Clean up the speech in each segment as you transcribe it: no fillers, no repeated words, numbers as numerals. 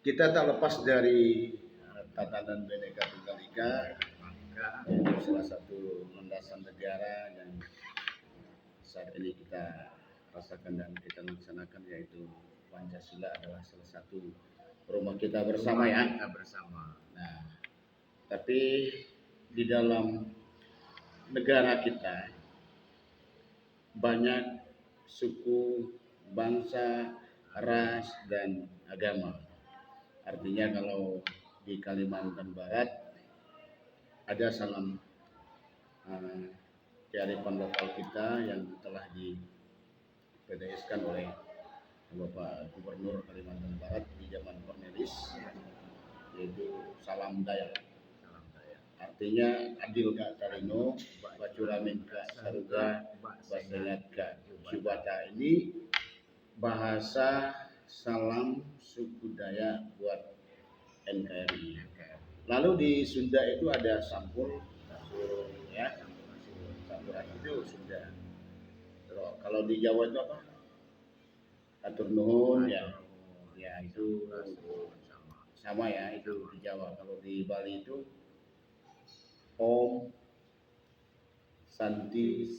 Kita tak lepas dari tatanan Bhinneka Tunggal Ika, yaitu salah satu landasan negara yang saat ini kita rasakan dan kita laksanakan, yaitu Pancasila adalah salah satu rumah kita bersama ya. Nah, tapi di dalam negara kita banyak suku, bangsa, ras, dan agama. Artinya kalau di Kalimantan Barat ada salam kearifan lokal kita yang telah di-PDS-kan oleh Bapak Gubernur Kalimantan Barat di zaman Cornelis, yaitu salam Dayak. Artinya adil gak tarino, bacuramin gak saruga, basengat gak subata. Ini bahasa salam suku Dayak buat NKRI. Lalu di Sunda itu ada sampul ya, sampurasun itu Sunda. Kalau di Jawa itu apa? Atur nuhun ya. Ya itu sama ya, itu di Jawa. Kalau di Bali itu Om, Santi,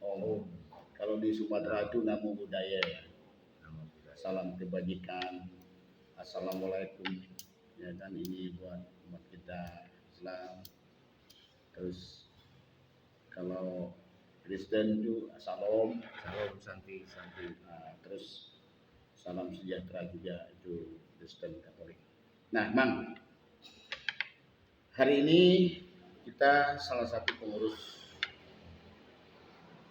Om. Kalau di Sumatera itu Namo Buddhaya ya. Salam kebajikan, Assalamualaikum, ya kan, ini buat umat kita Islam. Terus kalau Kristen itu Salam Santi. Nah, terus salam sejahtera juga itu Kristen Katolik. Nah, Mang, hari ini kita salah satu pengurus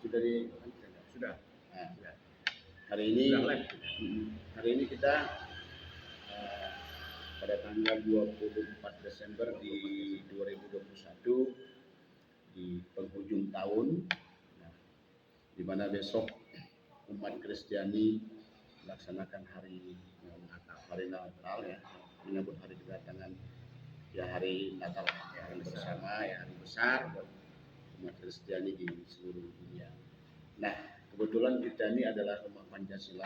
sudah. Nah, hari ini kita pada tanggal 24 Desember di 2021 di penghujung tahun, di mana besok umat Kristiani melaksanakan hari Natal ya, menyambut hari kedatangan ya, hari Natal yang bersama ya, hari besar buat umat Kristiani di seluruh dunia. Nah, kebetulan kita ini adalah rumah Pancasila.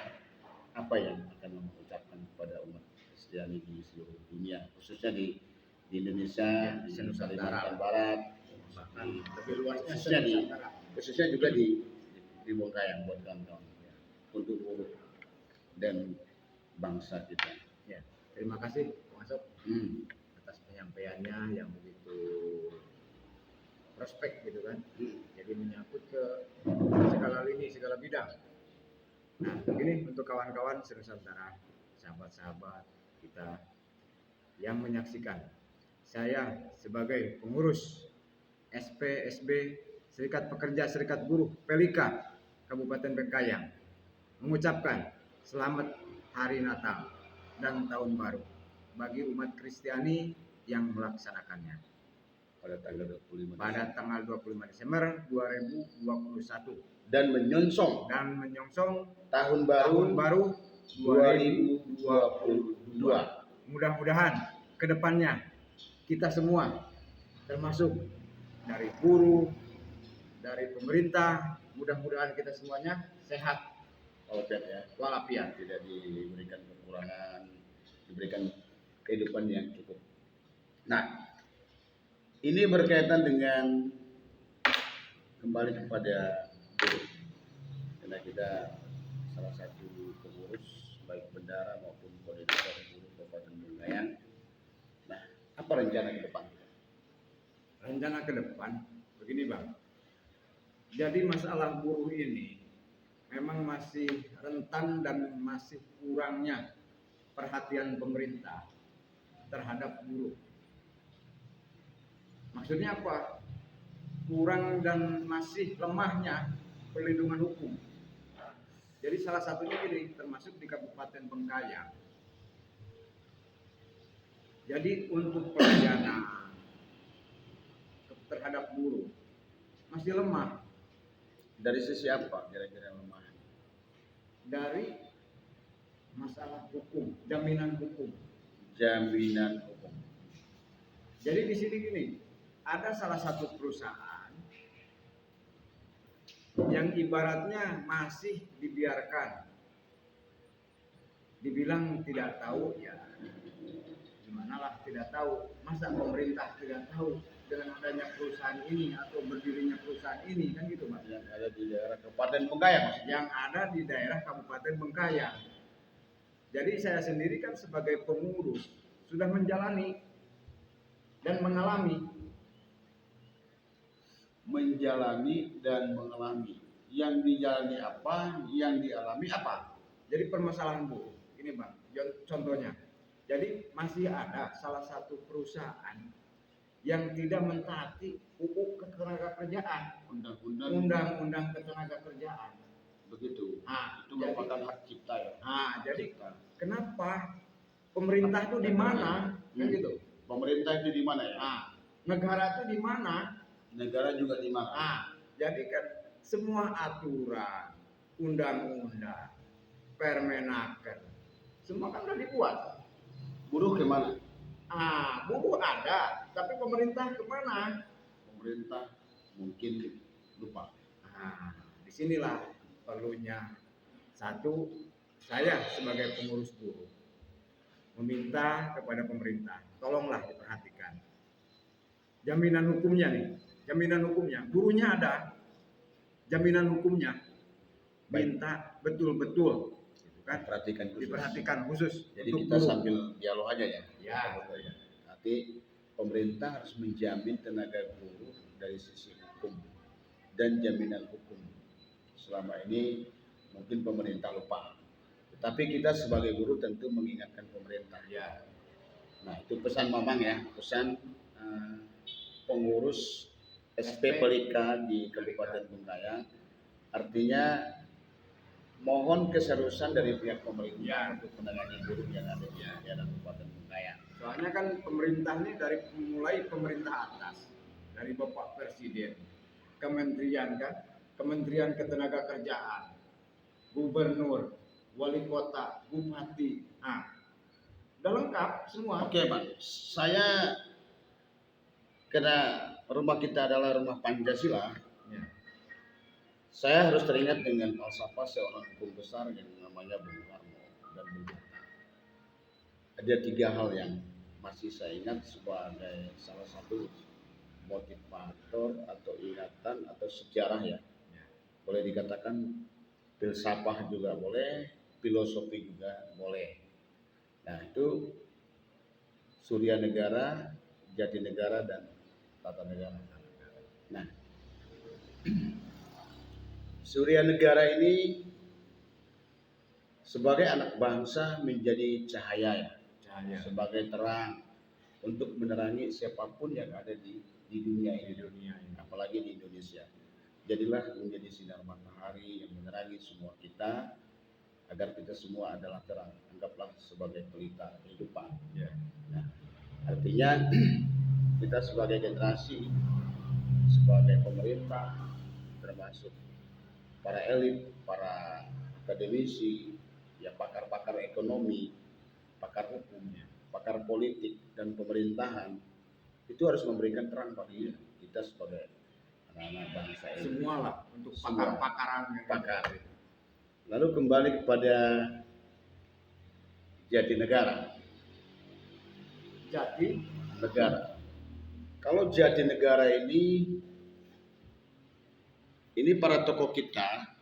Apa yang akan mengucapkan kepada umat Kristiani di seluruh dunia, khususnya di Indonesia, di Kalimantan Barat, bahkan lebih luasnya khususnya juga di Bongkayang buat kawan-kawan ya, untuk buruh dan bangsa kita. Ya, terima kasih Mas Sob atas penyampaiannya yang begitu prospek gitu kan. Jadi menyangkut ke segala lini, segala bidang. Nah, begini untuk kawan-kawan Senusantara, sahabat-sahabat kita yang menyaksikan. Saya sebagai pengurus SPSB Serikat Pekerja Serikat Buruh Pelika Kabupaten Bengkayang mengucapkan selamat Hari Natal dan Tahun Baru bagi umat Kristiani yang melaksanakannya pada tanggal 25 Desember 2021 dan menyongsong tahun baru 2022. Mudah-mudahan kedepannya kita semua, termasuk dari buruh, dari pemerintah, mudah-mudahan kita semuanya sehat walafiat, tidak diberikan kekurangan, diberikan kehidupan yang cukup. Nah, ini berkaitan dengan kembali kepada buruh, karena kita salah satu pengurus baik bendara maupun koordinator buruh Kabupaten Bengkayang. Nah, apa rencana ke depan? Rencana ke depan begini Bang. Jadi masalah buruh ini memang masih rentan dan masih kurangnya perhatian pemerintah terhadap buruh. Maksudnya apa? Kurang dan masih lemahnya perlindungan hukum. Jadi salah satunya ini termasuk di Kabupaten Bengkayang. Jadi untuk pelayanan terhadap buruh masih lemah. Dari sisi apa kira-kira lemah? Dari masalah hukum, jaminan hukum. Jadi di sini gini, ada salah satu perusahaan yang ibaratnya masih dibiarkan dibilang tidak tahu, ya gimana lah tidak tahu. Masa pemerintah tidak tahu dengan adanya perusahaan ini atau berdirinya perusahaan ini, kan gitu Mas. Yang ada di daerah Kabupaten Bengkayang, maksudnya. Yang ada di daerah Kabupaten Bengkayang. Jadi saya sendiri kan sebagai pengurus sudah menjalani dan mengalami. Dan mengalami. Yang dijalani apa, yang dialami apa? Jadi permasalahan buruh ini Bang, contohnya. Jadi masih ada salah satu perusahaan yang tidak mentaati UU Ketenagakerjaan, Undang-Undang Ketenagakerjaan. Begitu. Nah, Itu merupakan hak cipta ya. Jadi kenapa pemerintah itu di mana? Kan gitu. Pemerintah itu di mana ya? Negara itu di mana? Negara juga di mana? Jadi kan semua aturan, undang-undang, Permenaker, semua kan udah dibuat. Buruh kemana? Buruh ada, tapi pemerintah kemana? Pemerintah mungkin lupa. Disinilah perlunya satu, saya sebagai pengurus buruh meminta kepada pemerintah, tolonglah diperhatikan. Jaminan hukumnya nih, buruhnya ada, jaminan hukumnya, minta betul-betul. Kan? Diperhatikan khusus. Jadi kita buruh. sambil dialog aja ya. Ya. Nanti pemerintah harus menjamin tenaga buruh dari sisi hukum dan jaminan hukum. Selama ini mungkin pemerintah lupa, tetapi kita sebagai buruh tentu mengingatkan pemerintah. Ya. Nah itu pesan Mamang ya, pesan pengurus SP Pelika di Kabupaten Bengkayang. Artinya mohon keseriusan dari pihak pemerintah untuk menangani buruh yang ada di daerah Kabupaten Bengkayang. Soalnya kan pemerintah ini dari mulai pemerintah atas, dari Bapak Presiden, kementerian kan, Kementerian Ketenagakerjaan, Gubernur, Wali Kota, Bupati, udah lengkap semua. Oke Bang, saya karena rumah kita adalah rumah Pancasila. Saya harus teringat dengan falsafah seorang hukum besar yang namanya Bung Karno dan Bung Hatta. Ada 3 hal yang masih saya ingat sebagai salah satu motivator atau ingatan atau sejarah ya. Boleh dikatakan filsafah juga boleh, filosofi juga boleh. Nah itu Surya Negara, Jati Negara, dan Tata Negara. Nah Surya Negara ini sebagai anak bangsa menjadi cahaya ya, sebagai terang untuk menerangi siapapun yang ada di dunia ini, apalagi di Indonesia. Jadilah menjadi sinar matahari yang menerangi semua kita, agar kita semua adalah terang. Anggaplah sebagai pelita kehidupan. Nah, artinya kita sebagai generasi, sebagai pemerintah, termasuk para elit, para akademisi, ya pakar-pakar ekonomi, pakar hukum, pakar politik dan pemerintahan, itu harus memberikan terang bagi kita sebagai anak-anak bangsa ini. Semua lah untuk pakar-pakaran. Lalu kembali kepada Jati Negara. Kalau Jati Negara ini para tokoh kita